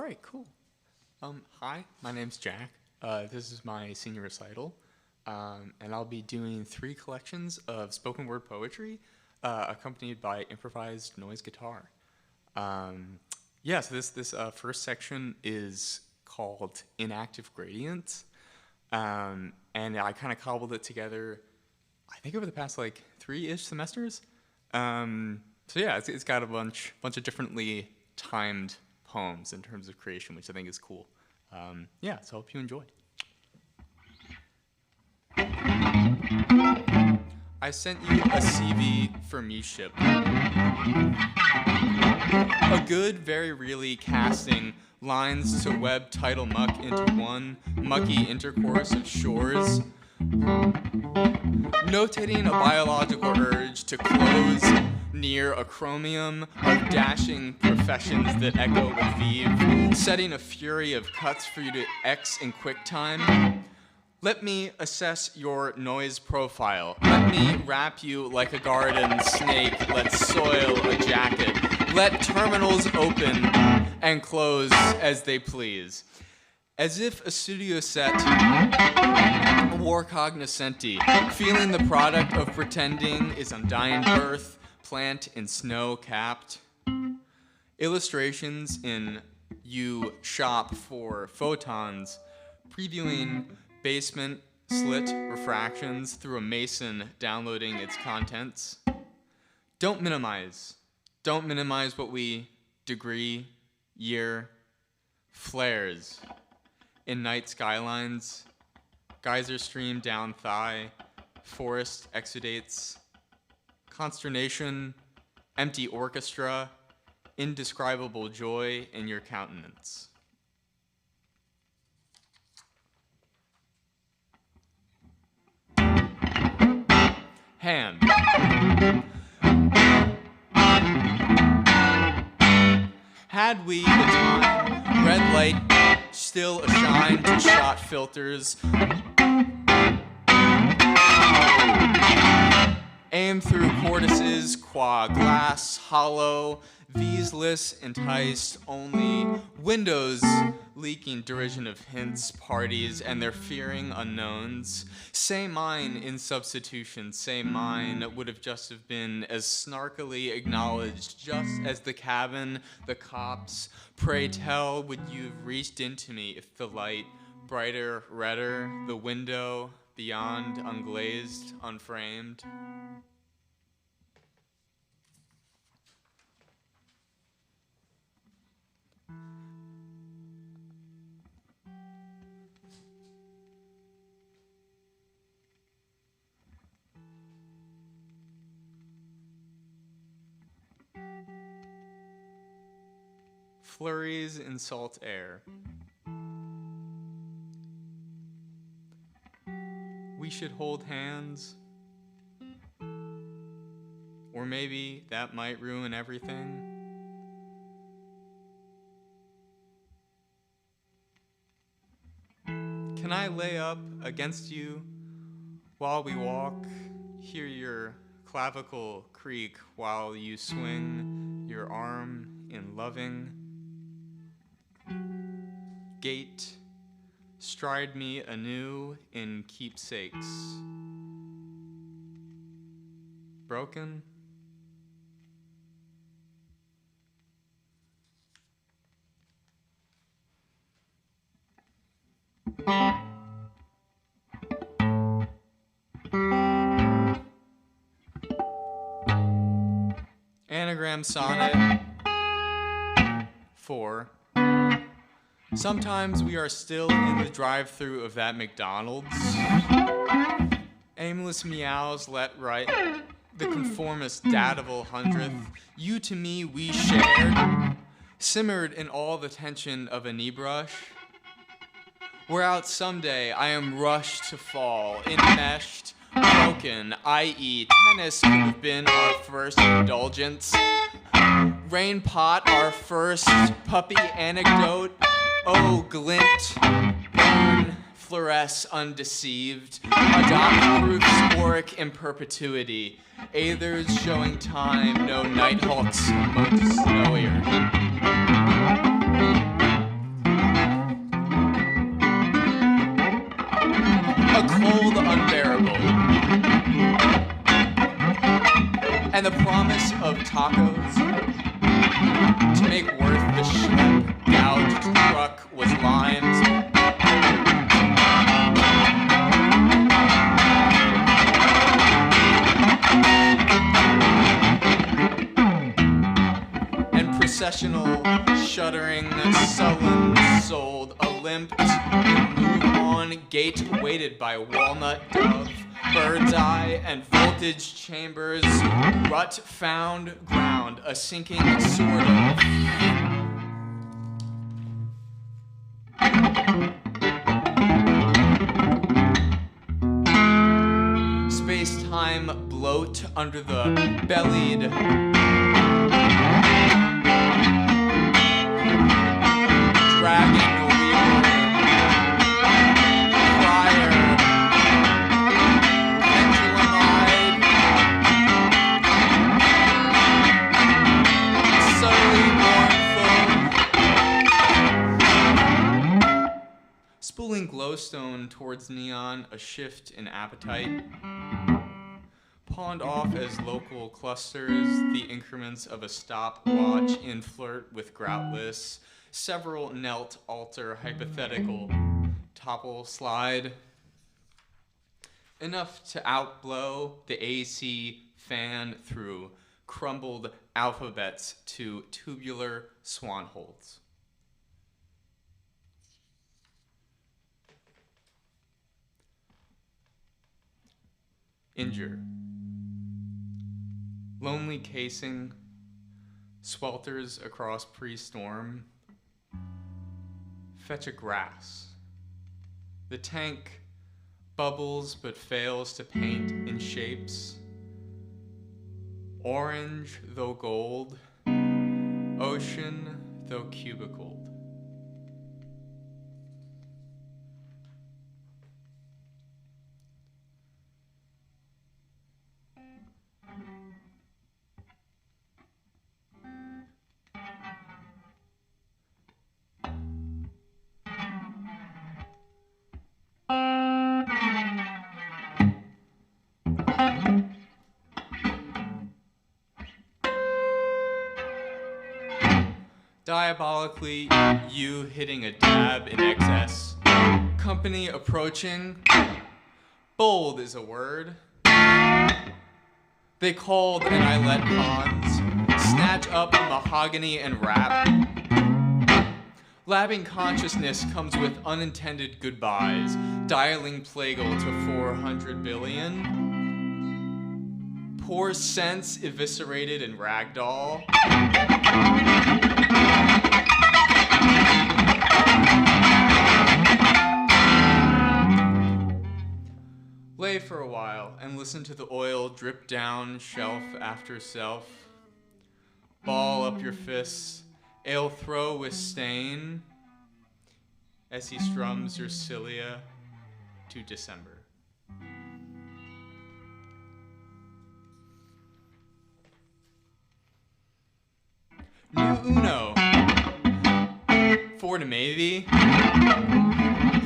right, cool. Hi, my name's Jack. This is my senior recital, and I'll be doing 3 collections of spoken word poetry, accompanied by improvised noise guitar. So this first section is called Inactive Gradients, and I kind of cobbled it together, I think over the past 3-ish semesters. It's got a bunch of differently timed poems in terms of creation, which I think is cool. So I hope you enjoy. I sent you a CV for me ship. A good, very really casting lines to web title muck into one mucky intercourse of shores, notating a biological urge to close near a chromium of dashing professions that echo with Vive, setting a fury of cuts for you to X in QuickTime. Let me assess your noise profile. Let me wrap you like a garden snake. Let's soil a jacket. Let terminals open and close as they please. As if a studio set war cognoscenti, feeling the product of pretending is undying birth, plant in snow-capped. Illustrations in you shop for photons, previewing basement slit refractions through a mason downloading its contents. Don't minimize what we degree, year, flares in night skylines, geyser stream down thigh, forest exudates, consternation, empty orchestra, indescribable joy in your countenance. Hand. Had we the time, red light still a shine to shot filters, aim through cortices, qua glass hollow, viseless enticed only, windows leaking derision of hints, parties, and their fearing unknowns. Say mine in substitution, say mine would have just have been as snarkily acknowledged, just as the cabin, the cops. Pray tell, would you have reached into me if the light, brighter, redder, the window, beyond, unglazed, unframed? Flurries in salt air. We should hold hands. Or maybe that might ruin everything. Can I lay up against you while we walk? Hear your clavicle creak while you swing your arm in loving. Gate, stride me anew in keepsakes. Broken? Anagram sonnet 4. Sometimes we are still in the drive-thru of that McDonald's. Aimless meows let right the conformist datival hundredth. You to me we shared, simmered in all the tension of a knee brush. We're out someday, I am rushed to fall, enmeshed, broken, i.e. tennis could have been our first indulgence. Rain pot, our first puppy anecdote. Oh, glint, burn, fluoresce undeceived. Adopt proof sporic in perpetuity. Aethers showing time, no nighthawks much snowier. a cold unbearable, and the promise of tacos to make worth the schlep gouged truck was limes. Processional, shuddering, sullen, sold, a limp, move on, gate weighted by walnut dove, bird's eye, and voltage chambers, rut found ground, a sinking sort of. Space-time bloat under the bellied dragon weaver, friar, pendulum-eyed, subtly mournful, spooling glowstone towards neon, a shift in appetite, pawned off as local clusters, the increments of a stopwatch in flirt with groutless. Several knelt altar hypothetical topple slide. Enough to outblow the AC fan through crumbled alphabets to tubular swanholds. Injure. Lonely casing swelters across pre-storm. Fetch a grass. The tank bubbles but fails to paint in shapes. Orange though gold, ocean though cubicled. Diabolically, you hitting a dab in excess. Company approaching. Bold is a word. They called and I let pawns snatch up mahogany and rap. Labbing consciousness comes with unintended goodbyes, dialing plagal to 400 billion. Poor sense eviscerated in ragdoll. Lay for a while and listen to the oil drip down shelf after self. Ball up your fists, ale throw with stain, as he strums your cilia to December. New Uno. Four to maybe.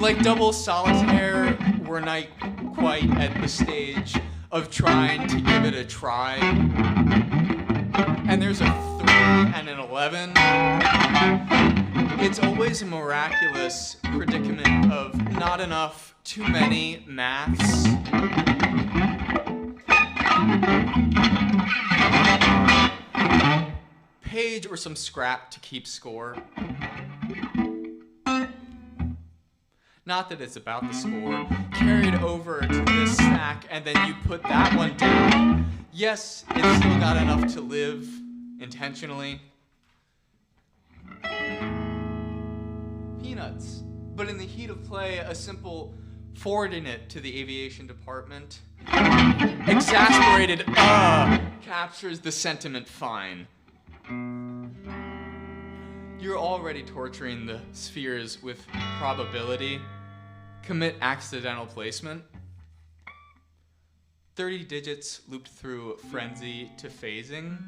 Like double solitaire, we're not quite at the stage of trying to give it a try. And there's a 3 and an 11. It's always a miraculous predicament of not enough, too many maths. Page or some scrap to keep score. Not that it's about the score. Carried over to this stack, and then you put that one down. Yes, it's still got enough to live intentionally. Peanuts. But in the heat of play, a simple forwarding it to the aviation department. Exasperated, captures the sentiment fine. You're already torturing the spheres with probability. Commit accidental placement. 30 digits looped through frenzy to phasing.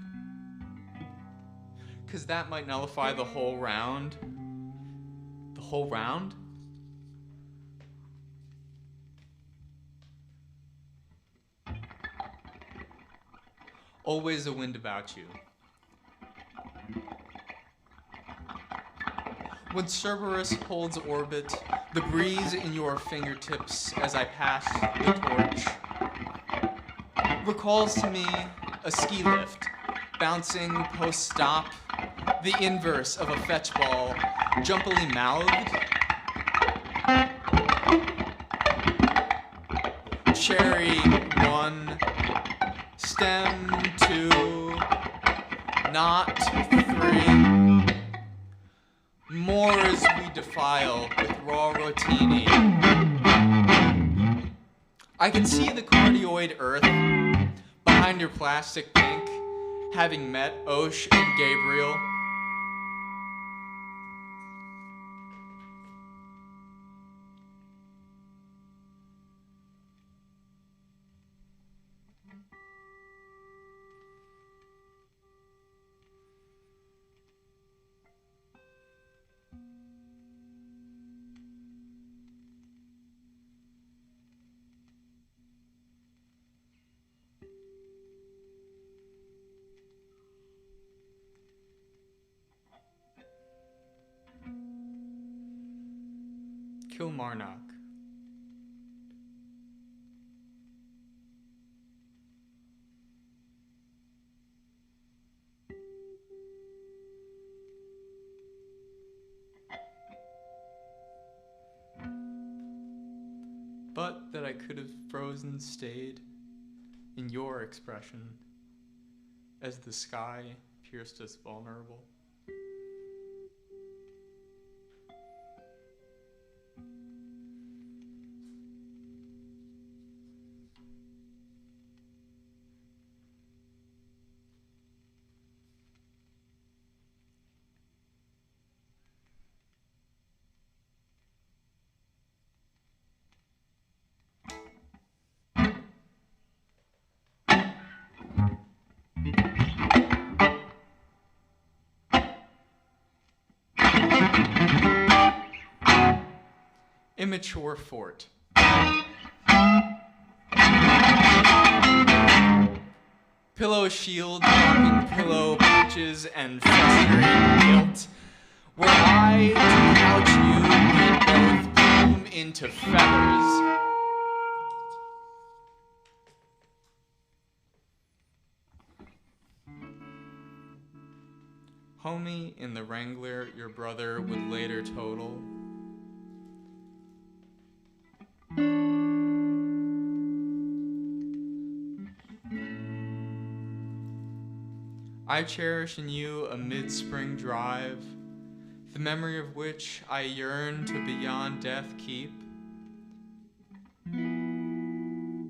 'Cause that might nullify the whole round. The whole round? always a wind about you. When Cerberus holds orbit, the breeze in your fingertips as I pass the torch recalls to me a ski lift, bouncing post-stop, the inverse of a fetch ball, jumpily mouthed. Cherry 1, stem 2, knot 3. Moors we defile with raw rotini. I can see the cardioid earth behind your plastic pink, having met Osh and Gabriel. Kilmarnock. But that I could have frozen stayed in your expression as the sky pierced us vulnerable. Immature fort. Pillow shield, blocking pillow punches and festering guilt, where I to couch you, we both bloom into feathers. Homie in the Wrangler your brother would later total. I cherish in you a mid-spring drive, the memory of which I yearn to beyond death keep.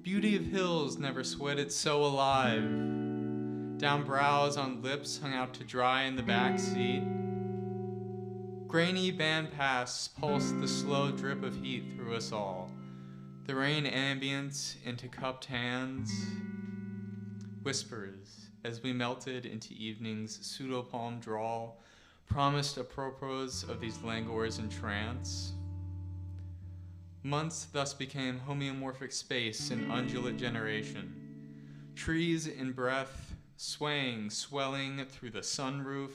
Beauty of hills never sweated so alive, down brows on lips hung out to dry in the back seat. Grainy bandpass pulsed the slow drip of heat through us all, the rain ambience into cupped hands, whispers as we melted into evening's pseudo-palm drawl, promised apropos of these languors in trance. Months thus became homeomorphic space in undulate generation, trees in breath, swaying, swelling through the sunroof,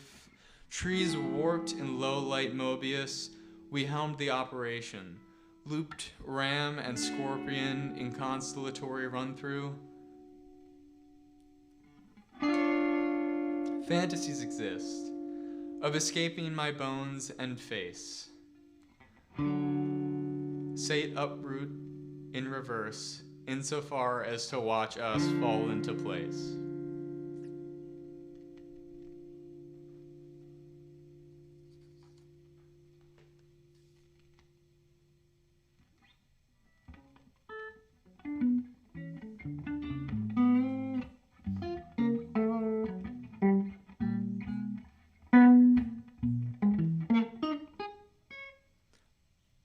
trees warped in low-light Mobius. We helmed the operation, looped ram and scorpion in constellatory run-through. Fantasies exist, of escaping my bones and face. Sate uproot in reverse, insofar as to watch us fall into place.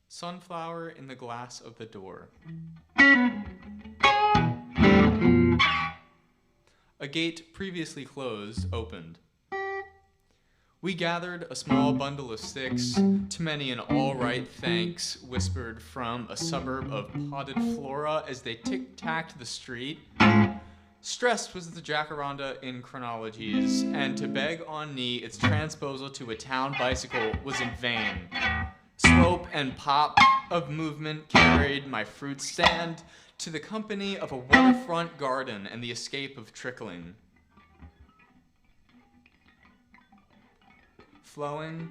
Sunflower in the glass of the door. A gate previously closed opened. We gathered a small bundle of sticks, to many an all right thanks whispered from a suburb of potted flora as they tic-tacked the street. Stressed was the jacaranda in chronologies, and to beg on knee its transposal to a town bicycle was in vain. Slope and pop of movement carried my fruit stand to the company of a waterfront garden and the escape of trickling. Flowing.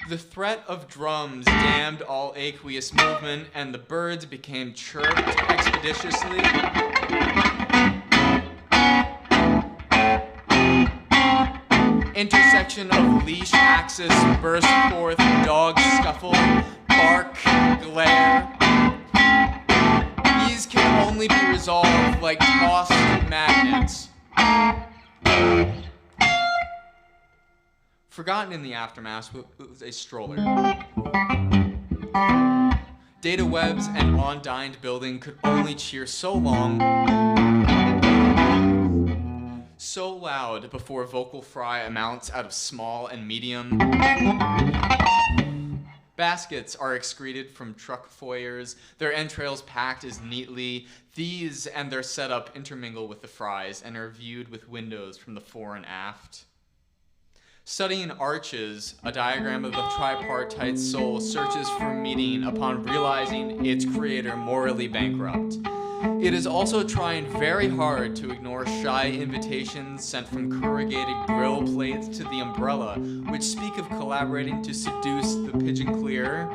The threat of drums damned all aqueous movement, and the birds became chirped expeditiously. Intersection of leash axis burst forth, dog scuffle, bark, glare. These can only be resolved like tossed magnets. Forgotten in the aftermath was a stroller. Data webs and on-dined building could only cheer so long, so loud before vocal fry amounts out of small and medium. Baskets are excreted from truck foyers, their entrails packed as neatly. These and their setup intermingle with the fries and are viewed with windows from the fore and aft. Studying arches, a diagram of the tripartite soul searches for meaning upon realizing its creator morally bankrupt. It is also trying very hard to ignore shy invitations sent from corrugated grill plates to the umbrella, which speak of collaborating to seduce the pigeon clear.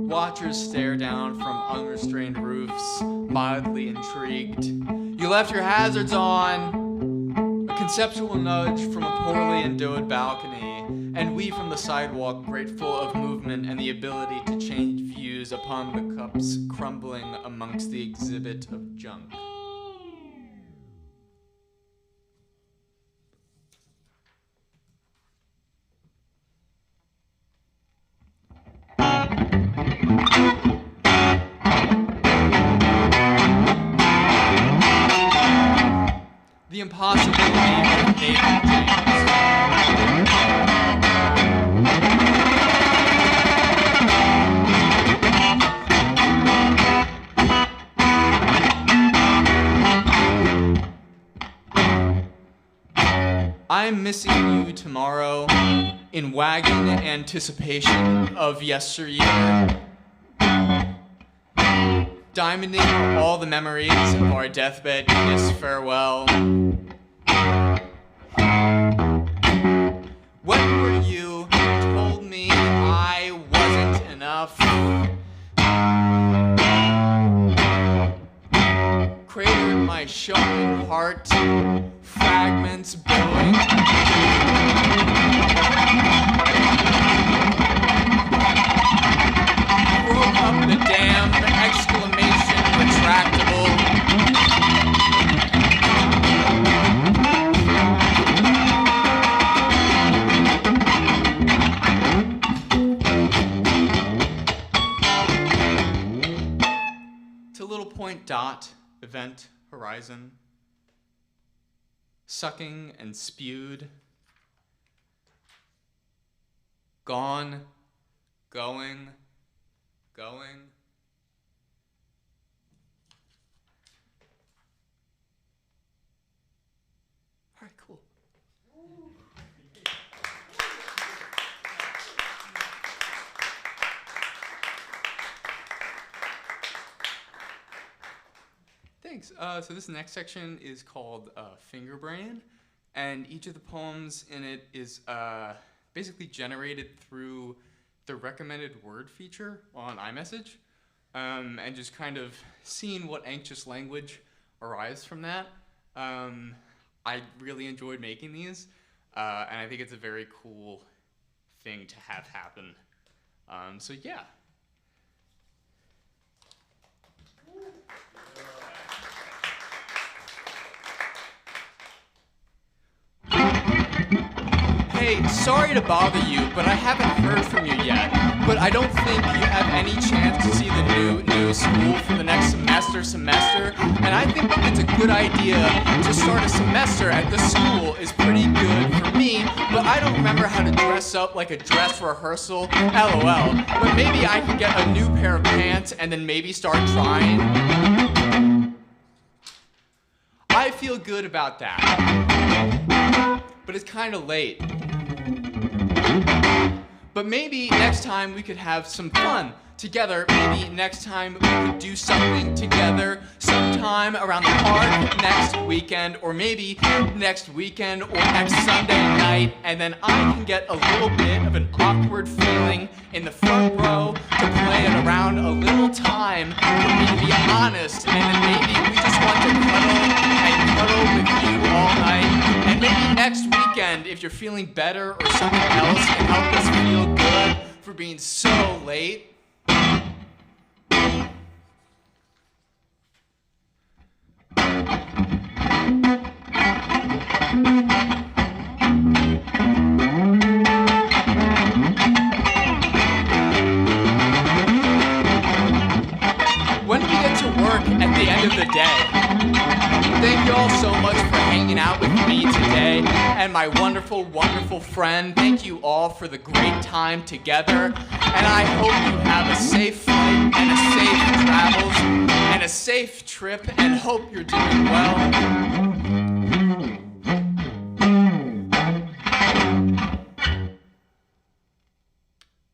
Watchers stare down from unrestrained roofs, mildly intrigued. You left your hazards on! A conceptual nudge from a poorly endowed balcony, and we from the sidewalk grateful of movement and the ability to change views upon the cups crumbling amongst the exhibit of junk. The impossibility of Nathan James. I'm missing you tomorrow in wagon anticipation of yesteryear. Diamonding all the memories of our deathbed kiss farewell. When were you told me I wasn't enough? Cratered my showing heart, fragments billowing. Broke up the damned exclamation retractable. To little point dot, event, horizon. Sucking and spewed. Gone, going. All right, cool. Thanks. So this next section is called Finger Brain, and each of the poems in it is basically generated through the recommended word feature on iMessage, and just kind of seeing what anxious language arrives from that. I really enjoyed making these, and I think it's a very cool thing to have happen. So yeah. Hey, sorry to bother you, but I haven't heard from you yet. But I don't think you have any chance to see the new school for the next semester. And I think it's a good idea to start a semester at this school is pretty good for me, but I don't remember how to dress up like a dress rehearsal, LOL. But maybe I can get a new pair of pants and then maybe start trying. I feel good about that. But it's kind of late. But maybe next time we could have some fun together. Maybe next time we could do something together sometime around the park next weekend, or maybe next weekend or next Sunday night, and then I can get a little bit of an awkward feeling in the front row to play it around a little time for me to be honest, and then maybe we just want to cuddle with you all night. And maybe next weekend, if you're feeling better or something else can help us feel good for being so late. When we get to work at the end of the day, thank you all so much for hanging out with me today and my wonderful, wonderful friend. Thank you all for the great time together, and I hope you have a safe flight and a safe travels and a safe trip, and hope you're doing well.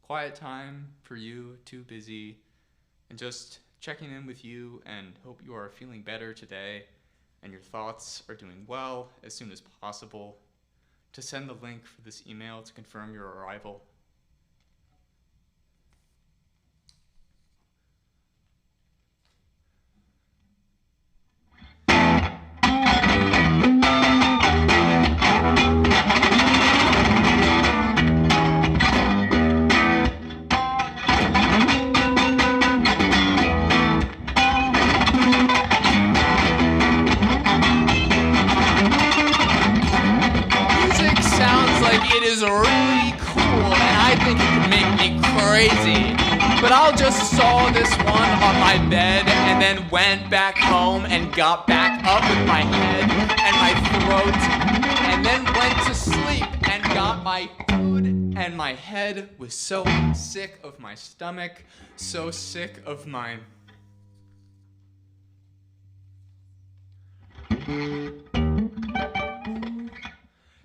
Quiet time for you, too busy, and just checking in with you, and hope you are feeling better today and your thoughts are doing well as soon as possible. To send the link for this email to confirm your arrival. It is really cool, and I think it could make me crazy. But I'll just saw this one on my bed, and then went back home and got back up with my head and my throat, and then went to sleep and got my food, and my head was so sick of my stomach, so sick of my...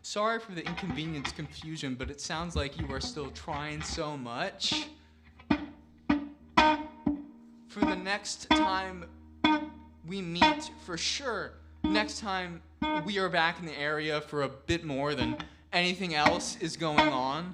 Sorry for the inconvenience, confusion, but it sounds like you are still trying so much. For the next time we meet, for sure, next time we are back in the area for a bit more than anything else is going on.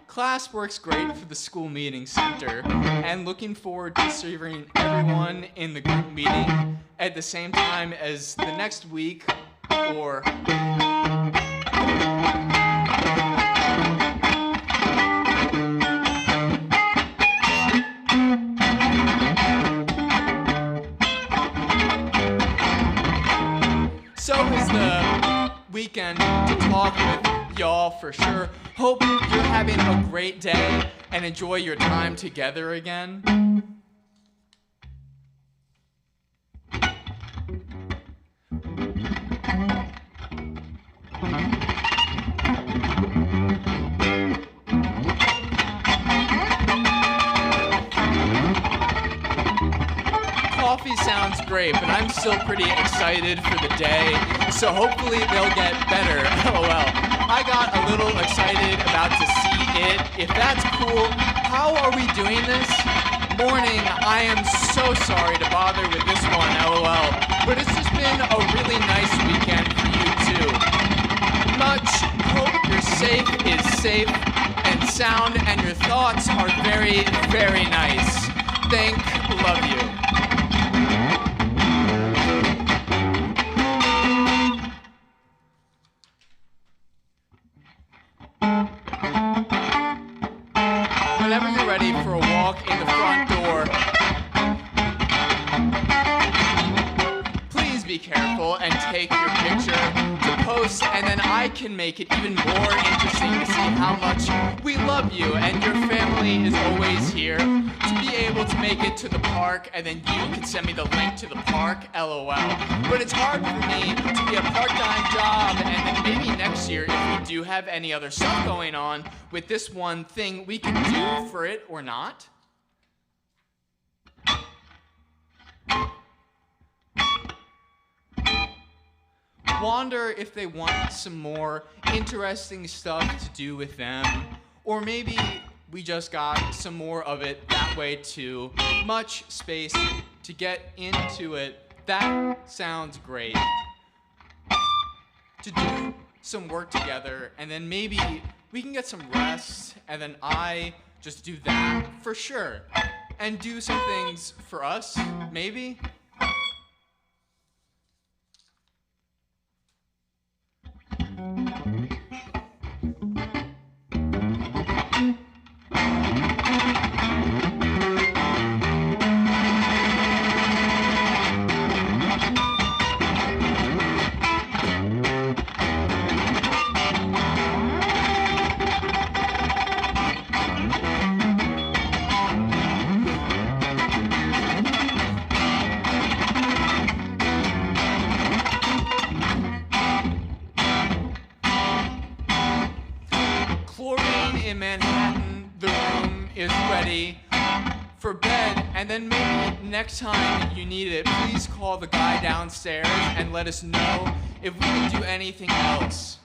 Class works great for the school meeting center, and looking forward to serving everyone in the group meeting at the same time as the next week, or... So is the weekend to talk with y'all for sure. Hope you're having a great day and enjoy your time together again. Coffee sounds great, but I'm still pretty excited for the day, so hopefully they'll get better. LOL. I got a little excited about to see it. If that's cool, how are we doing this? Morning, I am so sorry to bother with this one, LOL. But it's just been a really nice weekend for you too. Much hope your safe is safe and sound, and your thoughts are very, very nice. Love you. Whenever you're ready for a walk in the front door, please be careful and take your picture to post, and then I can make it even more interesting to see how much we love you, and your family is always here to be able to make it to the park, and then you can send me the link to the park, LOL. But it's hard for me to be a part-time job, and then maybe next year if we we do have any other stuff going on with this one thing we can do for it or not. Wonder if they want some more interesting stuff to do with them, or maybe we just got some more of it that way too. Much space to get into it. That sounds great. To do some work together, and then maybe we can get some rest, and then I just do that for sure. And do some things for us, maybe. In Manhattan, the room is ready for bed, and then maybe next time you need it, please call the guy downstairs and let us know if we can do anything else.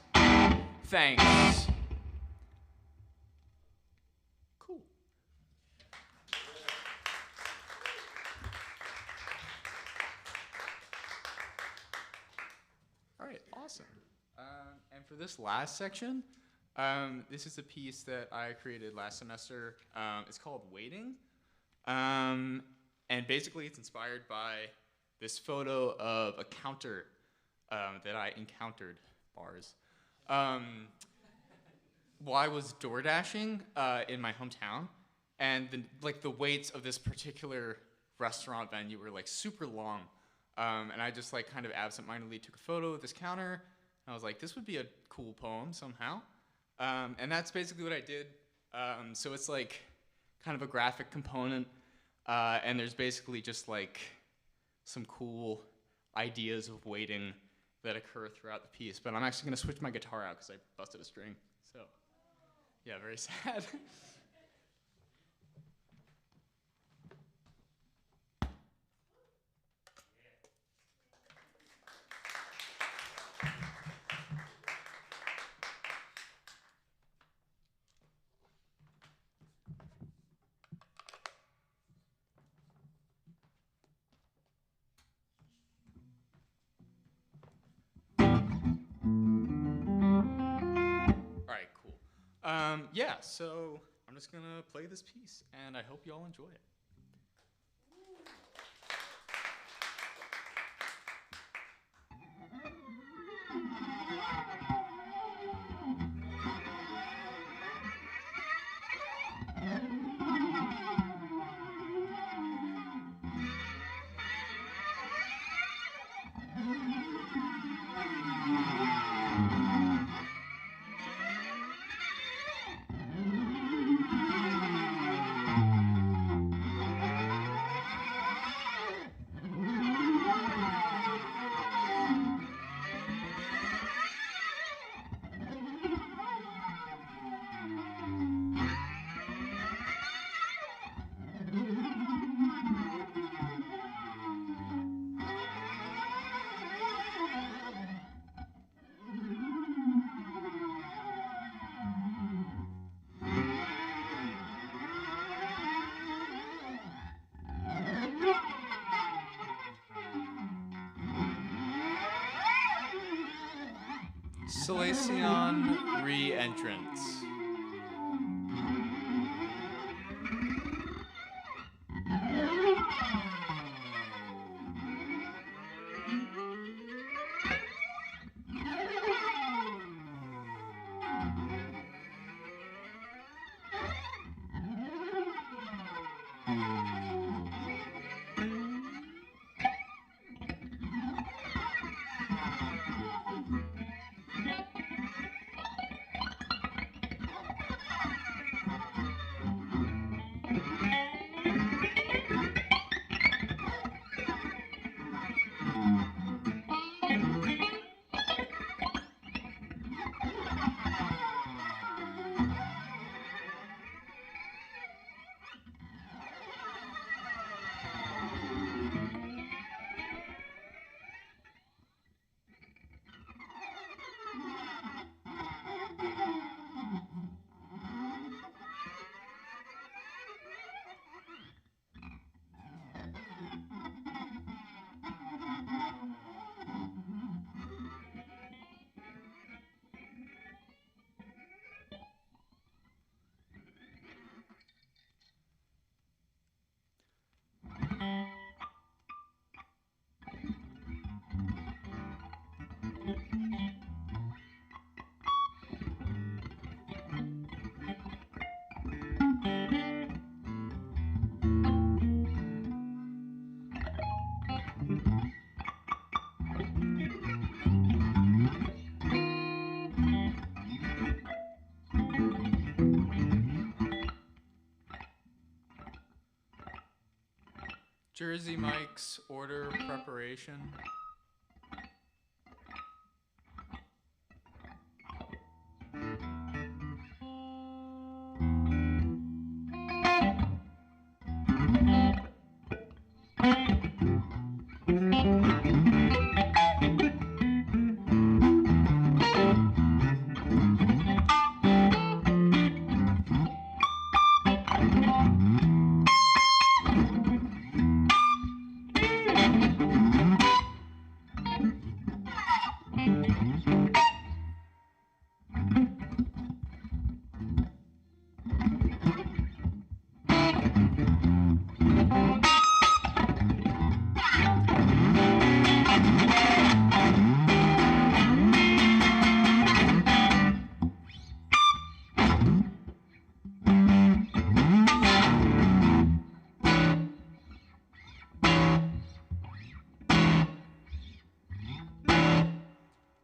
Thanks. Cool. All right, awesome. And for this last section, this is a piece that I created last semester. It's called Waiting. And basically it's inspired by this photo of a counter that I encountered, bars, while I was door dashing in my hometown. And the waits of this particular restaurant venue were like super long. And I just like kind of absentmindedly took a photo of this counter. And I was like, this would be a cool poem somehow. And that's basically what I did. So it's like kind of a graphic component, and there's basically just like some cool ideas of waiting that occur throughout the piece. But I'm actually going to switch my guitar out because I busted a string. So yeah, very sad. Yeah, so I'm just going to play this piece, and I hope you all enjoy it. Selacion re-entrance. Jersey Mike's order preparation.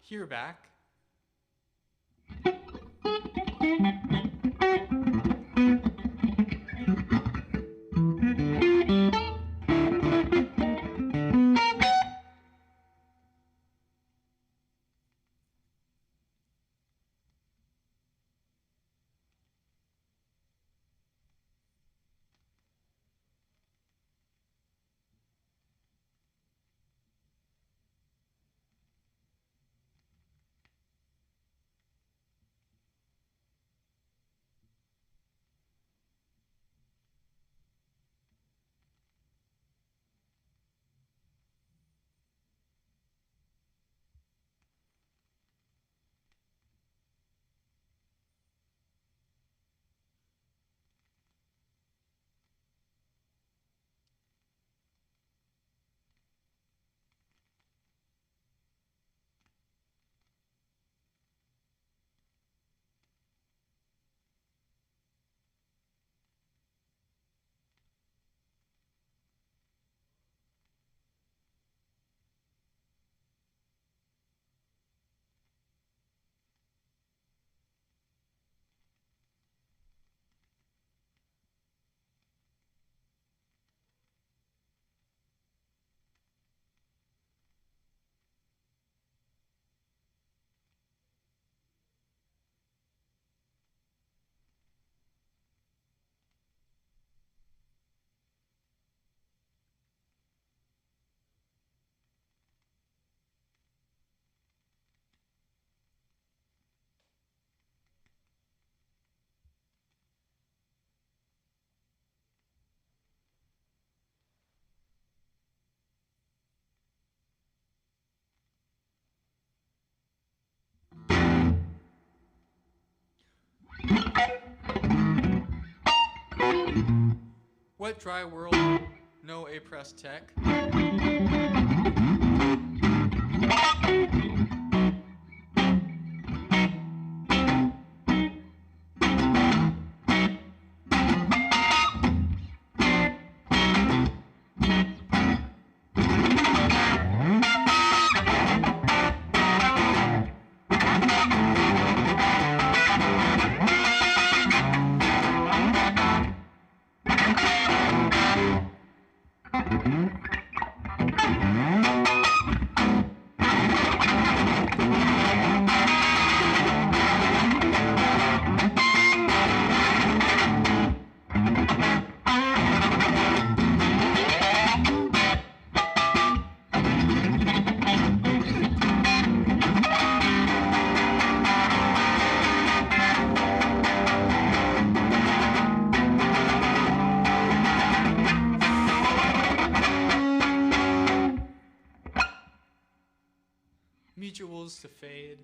Here back. Wet dry world, no A-Press tech. Mutuals to fade.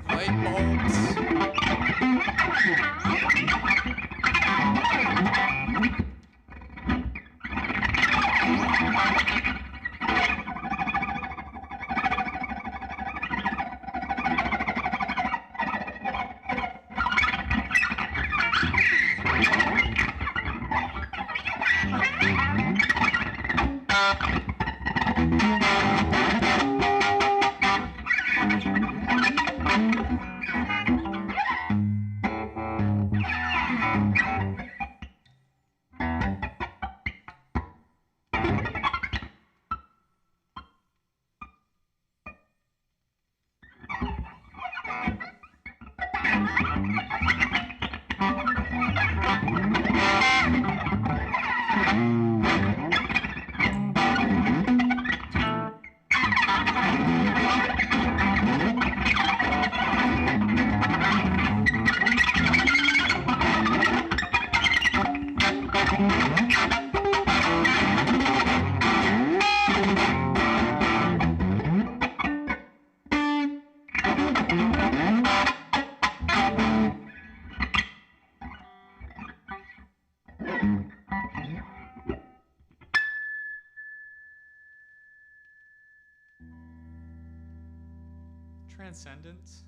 Light bulbs. Transcendence.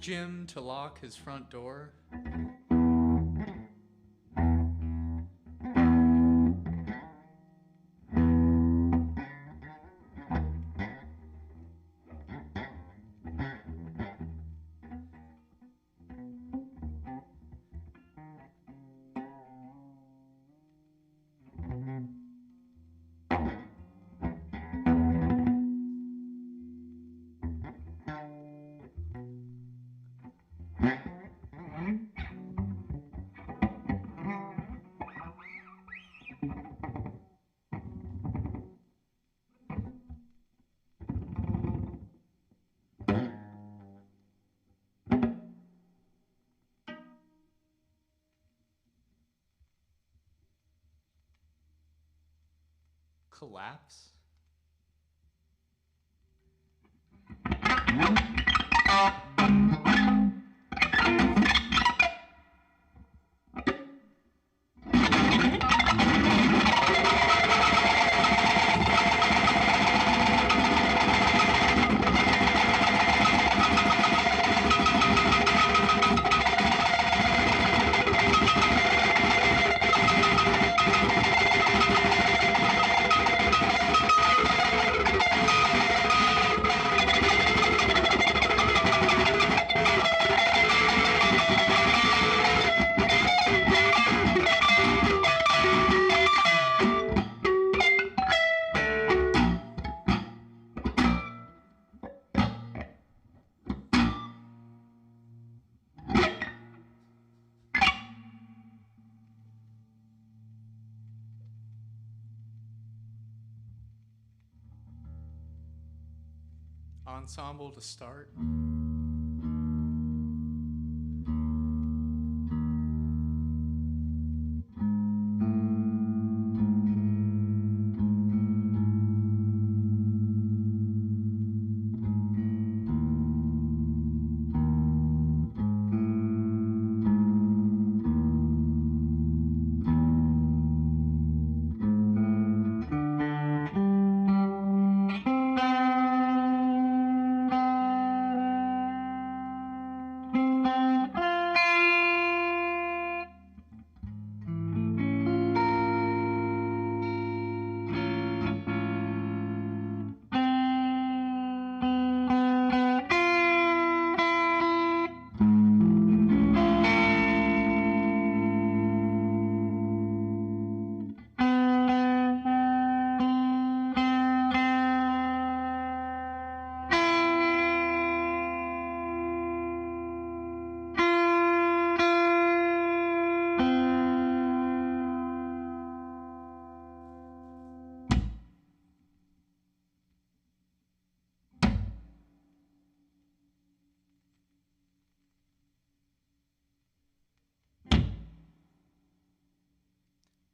Jim to lock his front door. Collapse. ensemble to start.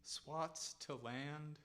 Swats to land.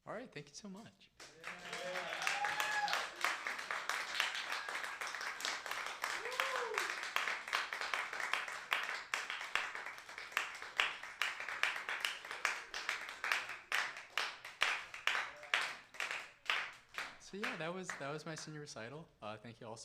All right, thank you so much. So yeah, that was my senior recital. Thank you all so